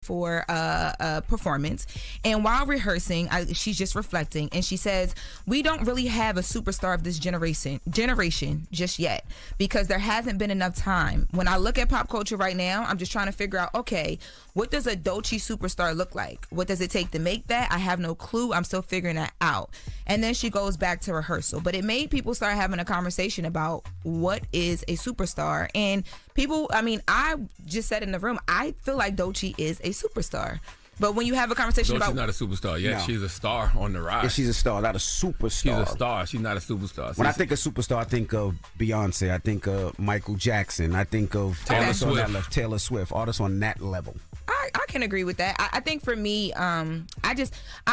for a performance, and while rehearsing, she's just reflecting, and she says, we don't really have a superstar of this generation just yet, because there hasn't been enough time. When I look at pop culture right now, I'm just trying to figure out, okay, what does a Dolce superstar look like? What does it take to make that? I have no clue. I'm still figuring that out. And then she goes back to rehearsal. But it made people start having a conversation about what is a superstar. And people, I just said in the room, I feel like Dolce is a superstar. But when you have a conversation Dolce's not a superstar yet. No. She's a star on the rise. Yeah, she's a star, not a superstar. She's a star. She's not a superstar. When I think of superstar, I think of Beyonce. I think of Michael Jackson. I think of artists on that level. Taylor Swift. Artists on that level. I can agree with that. I think for me, I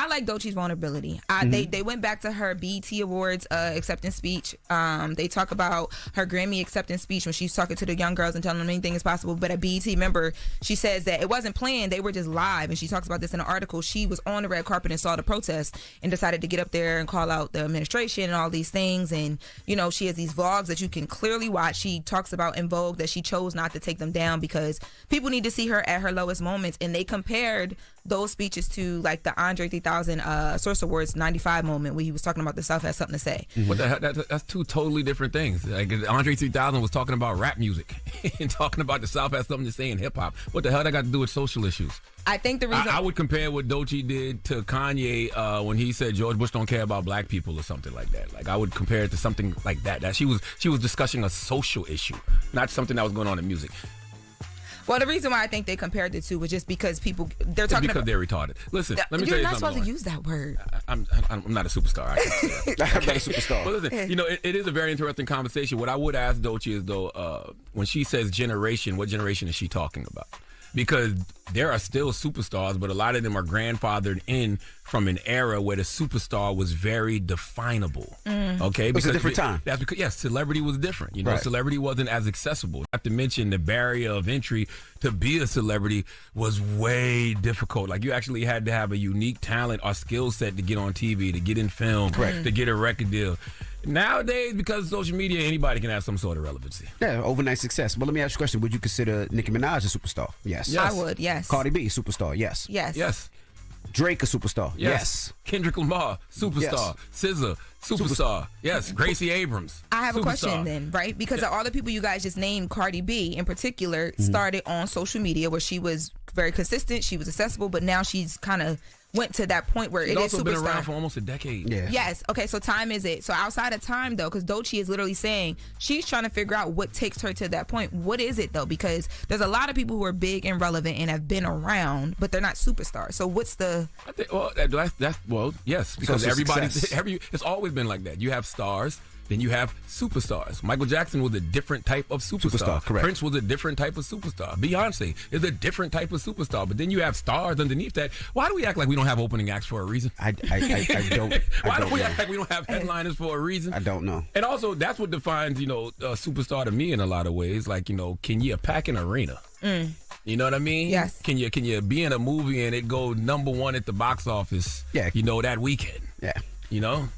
like Dolce's vulnerability. They went back to her BET Awards acceptance speech. They talk about her Grammy acceptance speech when she's talking to the young girls and telling them anything is possible. But at BET, remember, she says that it wasn't planned. They were just live. And she talks about this in an article. She was on the red carpet and saw the protest and decided to get up there and call out the administration and all these things. And, she has these vlogs that you can clearly watch. She talks about in Vogue that she chose not to take them down because people need to see her at her lowest moments. And they compared those speeches to like the Andre 3000 Source Awards 95 moment where he was talking about the South has something to say. What the hell? That's two totally different things. Like Andre 3000 was talking about rap music and talking about the South has something to say in hip hop. What the hell that got to do with social issues? I think the reason I would compare what Dolce did to Kanye when he said George Bush don't care about black people or something like that. Like I would compare it to something like that. That she was discussing a social issue, not something that was going on in music. Well, the reason why I think they compared the two was just because they're talking because they're retarded. Listen, let me tell you something. You're not supposed to use that word. I'm not a superstar. I can't say that. I'm not a superstar. But listen, it is a very interesting conversation. What I would ask Dolce is, though, when she says generation, what generation is she talking about? Because there are still superstars, but a lot of them are grandfathered in from an era where the superstar was very definable. Okay, it was a different time. That's because celebrity was different. Right. Celebrity wasn't as accessible. Not to mention the barrier of entry to be a celebrity was way difficult. Like you actually had to have a unique talent or skill set to get on TV, to get in film, to get a record deal. Nowadays, because of social media, anybody can have some sort of relevancy. Yeah, overnight success. But let me ask you a question. Would you consider Nicki Minaj a superstar? Yes. I would, yes. Cardi B, superstar? Yes. Yes. Drake, a superstar? Yes. Kendrick Lamar, superstar. SZA, superstar. Yes. Gracie Abrams, I have a question then, right? Because all the people you guys just named, Cardi B in particular, started on social media where she was very consistent, she was accessible, but now she's kind of went to that point where it is superstar. She's also been around for almost a decade. Yeah. Yes. Okay, so time is it. So outside of time, though, because Dolce is literally saying she's trying to figure out what takes her to that point. What is it, though? Because there's a lot of people who are big and relevant and have been around, but they're not superstars. So what's the... I think, yes, because it's always been like that. You have stars, then you have superstars. Michael Jackson was a different type of superstar. Correct. Prince was a different type of superstar. Beyonce is a different type of superstar. But then you have stars underneath that. Why do we act like we don't have opening acts for a reason? I don't. Why do we act like we don't have headliners for a reason? I don't know. And also, that's what defines, a superstar to me in a lot of ways. Like, can you pack an arena? You know what I mean? Yes. Can you be in a movie and it go #1 at the box office? Yeah. That weekend. Yeah.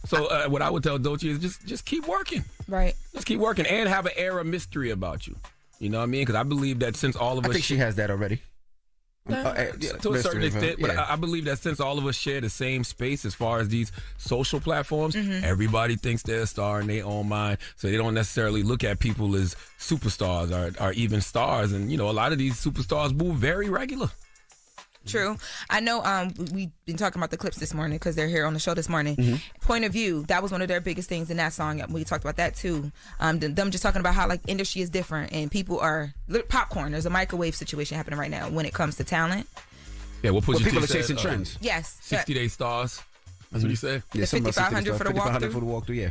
So what I would tell Dolce is just keep working. Right. Just keep working and have an air of mystery about you. You know what I mean? Because I believe that since all of us... I think she has that already. To a certain extent, but I believe that since all of us share the same space as far as these social platforms, everybody thinks they're a star in their own mind, so they don't necessarily look at people as superstars or even stars. And, a lot of these superstars move very regular. True. I know we've been talking about the clips this morning because they're here on the show this morning. Point of View, that was one of their biggest things in that song. We talked about that too. Them just talking about how like industry is different and people are popcorn. There's a microwave situation happening right now when it comes to talent. Yeah, people are chasing trends. Yes. 60-day stars. That's what you said? Yeah, 500 for the walkthrough. Yeah.